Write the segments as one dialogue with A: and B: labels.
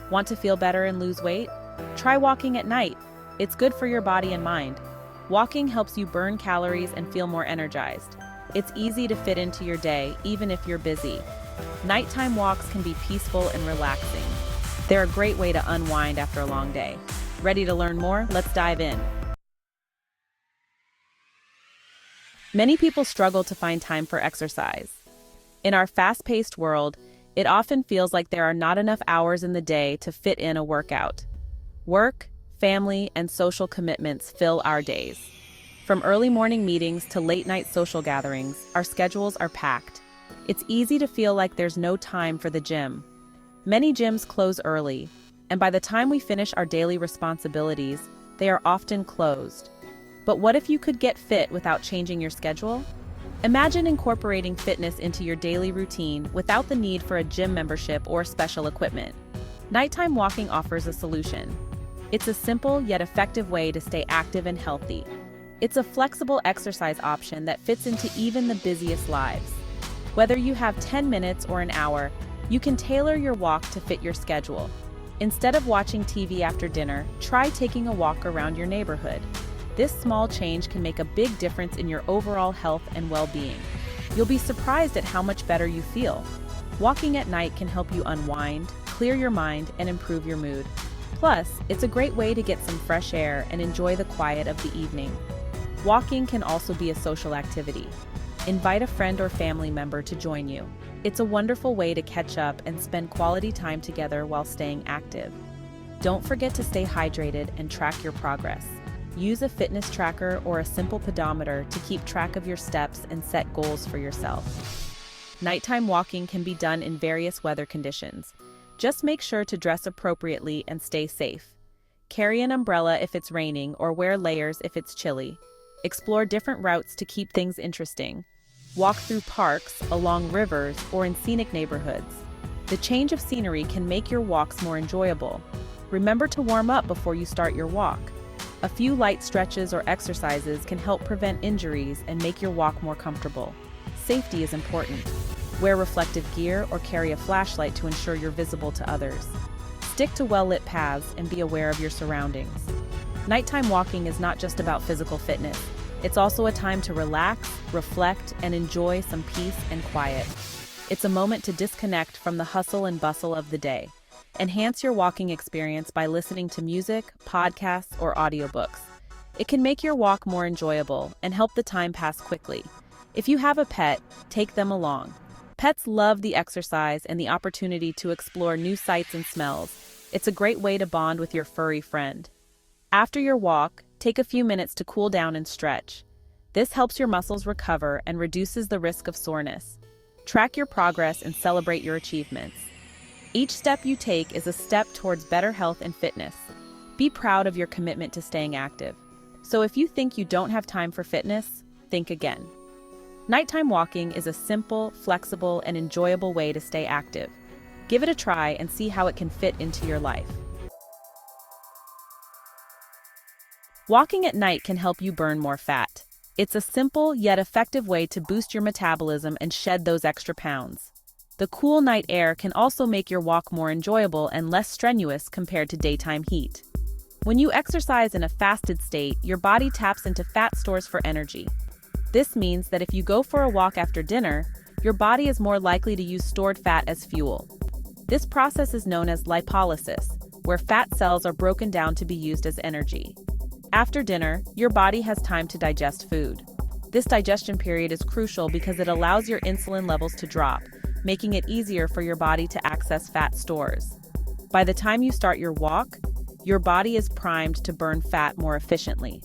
A: Want to feel better and lose weight? Try walking at night. It's good for your body and mind. Walking helps you burn calories and feel more energized. It's easy to fit into your day, even if you're busy. Nighttime walks can be peaceful and relaxing. They're a great way to unwind after a long day. Ready to learn more? Let's dive in. Many people struggle to find time for exercise. In our fast-paced world, it often feels like there are not enough hours in the day to fit in a workout. Work, family, and social commitments fill our days. From early morning meetings to late-night social gatherings, our schedules are packed. It's easy to feel like there's no time for the gym. Many gyms close early, and by the time we finish our daily responsibilities, they are often closed. But what if you could get fit without changing your schedule? Imagine incorporating fitness into your daily routine without the need for a gym membership or special equipment. Nighttime walking offers a solution. It's a simple yet effective way to stay active and healthy. It's a flexible exercise option that fits into even the busiest lives. Whether you have 10 minutes or an hour, you can tailor your walk to fit your schedule. Instead of watching TV after dinner, try taking a walk around your neighborhood. This small change can make a big difference in your overall health and well-being. You'll be surprised at how much better you feel. Walking at night can help you unwind, clear your mind, and improve your mood. Plus, it's a great way to get some fresh air and enjoy the quiet of the evening. Walking can also be a social activity. Invite a friend or family member to join you. It's a wonderful way to catch up and spend quality time together while staying active. Don't forget to stay hydrated and track your progress. Use a fitness tracker or a simple pedometer to keep track of your steps and set goals for yourself. Nighttime walking can be done in various weather conditions. Just make sure to dress appropriately and stay safe. Carry an umbrella if it's raining or wear layers if it's chilly. Explore different routes to keep things interesting. Walk through parks, along rivers, or in scenic neighborhoods. The change of scenery can make your walks more enjoyable. Remember to warm up before you start your walk. A few light stretches or exercises can help prevent injuries and make your walk more comfortable. Safety is important. Wear reflective gear or carry a flashlight to ensure you're visible to others. Stick to well-lit paths and be aware of your surroundings. Nighttime walking is not just about physical fitness. It's also a time to relax, reflect, and enjoy some peace and quiet. It's a moment to disconnect from the hustle and bustle of the day. Enhance your walking experience by listening to music, podcasts, or audiobooks. It can make your walk more enjoyable and help the time pass quickly. If you have a pet, take them along. Pets love the exercise and the opportunity to explore new sights and smells. It's a great way to bond with your furry friend. After your walk, take a few minutes to cool down and stretch. This helps your muscles recover and reduces the risk of soreness. Track your progress and celebrate your achievements. Each step you take is a step towards better health and fitness. Be proud of your commitment to staying active. So if you think you don't have time for fitness, think again. Nighttime walking is a simple, flexible, and enjoyable way to stay active. Give it a try and see how it can fit into your life. Walking at night can help you burn more fat. It's a simple yet effective way to boost your metabolism and shed those extra pounds. The cool night air can also make your walk more enjoyable and less strenuous compared to daytime heat. When you exercise in a fasted state, your body taps into fat stores for energy. This means that if you go for a walk after dinner, your body is more likely to use stored fat as fuel. This process is known as lipolysis, where fat cells are broken down to be used as energy. After dinner, your body has time to digest food. This digestion period is crucial because it allows your insulin levels to drop, making it easier for your body to access fat stores. By the time you start your walk, your body is primed to burn fat more efficiently.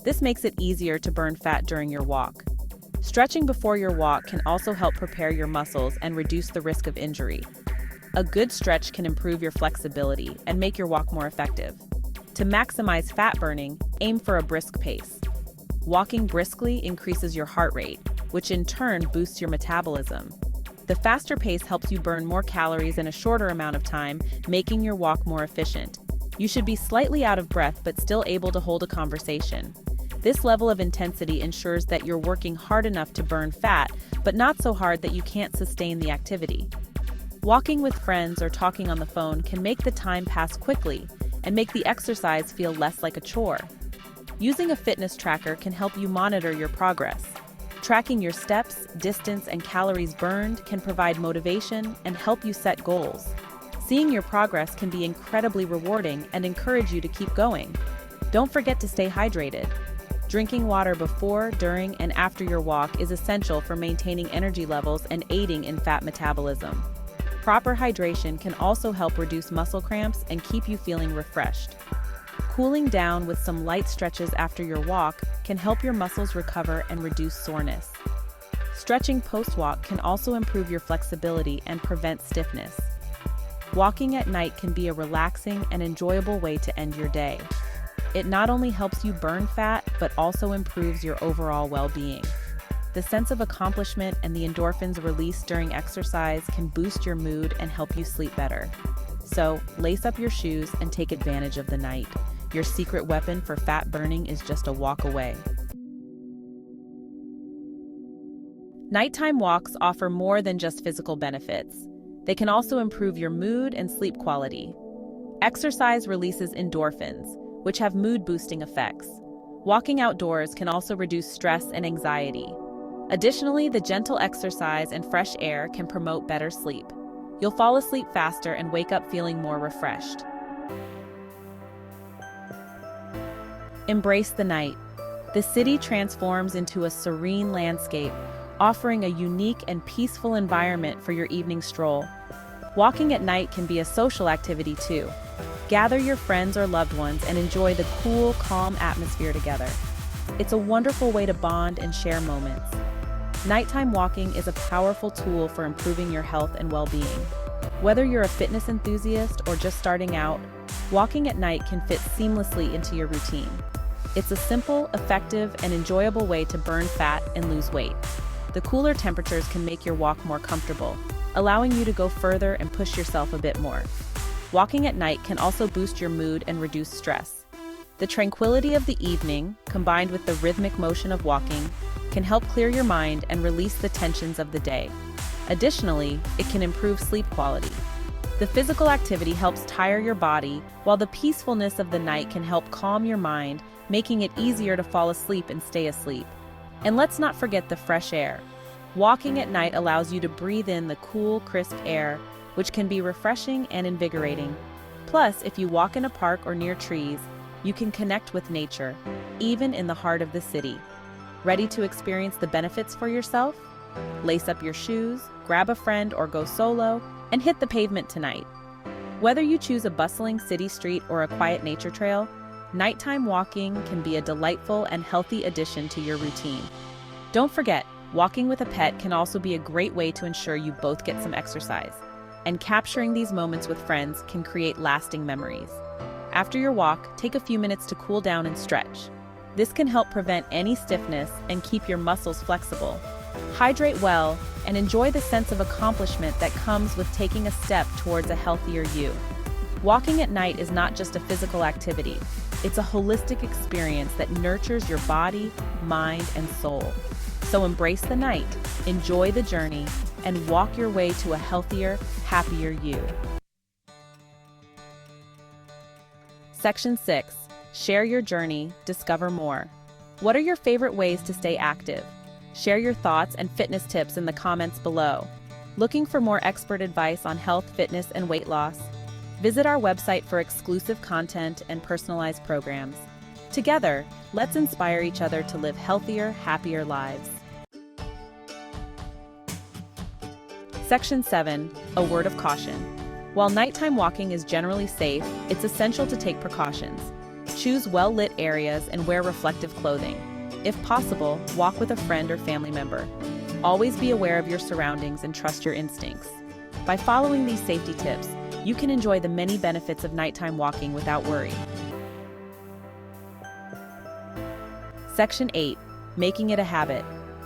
A: This makes it easier to burn fat during your walk. Stretching before your walk can also help prepare your muscles and reduce the risk of injury. A good stretch can improve your flexibility and make your walk more effective. To maximize fat burning, aim for a brisk pace. Walking briskly increases your heart rate, which in turn boosts your metabolism. The faster pace helps you burn more calories in a shorter amount of time, making your walk more efficient. You should be slightly out of breath but still able to hold a conversation. This level of intensity ensures that you're working hard enough to burn fat, but not so hard that you can't sustain the activity. Walking with friends or talking on the phone can make the time pass quickly and make the exercise feel less like a chore. Using a fitness tracker can help you monitor your progress. Tracking your steps, distance, and calories burned can provide motivation and help you set goals. Seeing your progress can be incredibly rewarding and encourage you to keep going. Don't forget to stay hydrated. Drinking water before, during, and after your walk is essential for maintaining energy levels and aiding in fat metabolism. Proper hydration can also help reduce muscle cramps and keep you feeling refreshed. Cooling down with some light stretches after your walk can help your muscles recover and reduce soreness. Stretching post-walk can also improve your flexibility and prevent stiffness. Walking at night can be a relaxing and enjoyable way to end your day. It not only helps you burn fat, but also improves your overall well-being. The sense of accomplishment and the endorphins released during exercise can boost your mood and help you sleep better. So, lace up your shoes and take advantage of the night. Your secret weapon for fat burning is just a walk away. Nighttime walks offer more than just physical benefits. They can also improve your mood and sleep quality. Exercise releases endorphins, which have mood-boosting effects. Walking outdoors can also reduce stress and anxiety. Additionally, the gentle exercise and fresh air can promote better sleep. You'll fall asleep faster and wake up feeling more refreshed. Embrace the night. The city transforms into a serene landscape, offering a unique and peaceful environment for your evening stroll. Walking at night can be a social activity too. Gather your friends or loved ones and enjoy the cool, calm atmosphere together. It's a wonderful way to bond and share moments. Nighttime walking is a powerful tool for improving your health and well-being. Whether you're a fitness enthusiast or just starting out, walking at night can fit seamlessly into your routine. It's a simple, effective, and enjoyable way to burn fat and lose weight. The cooler temperatures can make your walk more comfortable, allowing you to go further and push yourself a bit more. Walking at night can also boost your mood and reduce stress. The tranquility of the evening, combined with the rhythmic motion of walking, can help clear your mind and release the tensions of the day. Additionally, it can improve sleep quality. The physical activity helps tire your body, while the peacefulness of the night can help calm your mind, making it easier to fall asleep and stay asleep. And let's not forget the fresh air. Walking at night allows you to breathe in the cool, crisp air, which can be refreshing and invigorating. Plus, if you walk in a park or near trees, you can connect with nature, even in the heart of the city. Ready to experience the benefits for yourself? Lace up your shoes, grab a friend or go solo, and hit the pavement tonight. Whether you choose a bustling city street or a quiet nature trail, nighttime walking can be a delightful and healthy addition to your routine. Don't forget, walking with a pet can also be a great way to ensure you both get some exercise. And capturing these moments with friends can create lasting memories. After your walk, take a few minutes to cool down and stretch. This can help prevent any stiffness and keep your muscles flexible. Hydrate well and enjoy the sense of accomplishment that comes with taking a step towards a healthier you. Walking at night is not just a physical activity. It's a holistic experience that nurtures your body, mind, and soul. So embrace the night, enjoy the journey, and walk your way to a healthier, happier you. Section 6. Share your journey, discover more. What are your favorite ways to stay active? Share your thoughts and fitness tips in the comments below. Looking for more expert advice on health, fitness, and weight loss? Visit our website for exclusive content and personalized programs. Together, let's inspire each other to live healthier, happier lives. Section 7. A word of caution. While nighttime walking is generally safe, it's essential to take precautions. Choose well-lit areas and wear reflective clothing. If possible, walk with a friend or family member. Always be aware of your surroundings and trust your instincts. By following these safety tips, you can enjoy the many benefits of nighttime walking without worry. Section 8. Making it a habit.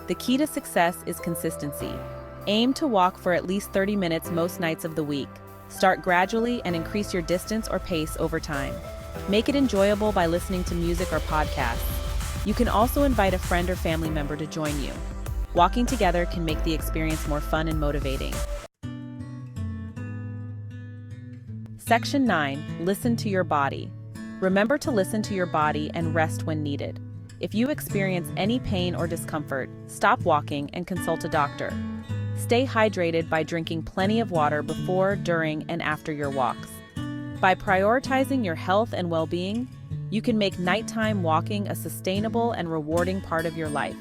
A: The key to success is consistency. Aim to walk for at least 30 minutes most nights of the week. Start gradually and increase your distance or pace over time. Make it enjoyable by listening to music or podcasts. You can also invite a friend or family member to join you. Walking together can make the experience more fun and motivating. Section 9. Listen to your body. Remember to listen to your body and rest when needed. If you experience any pain or discomfort, stop walking and consult a doctor. Stay hydrated by drinking plenty of water before, during, and after your walks. By prioritizing your health and well-being, you can make nighttime walking a sustainable and rewarding part of your life.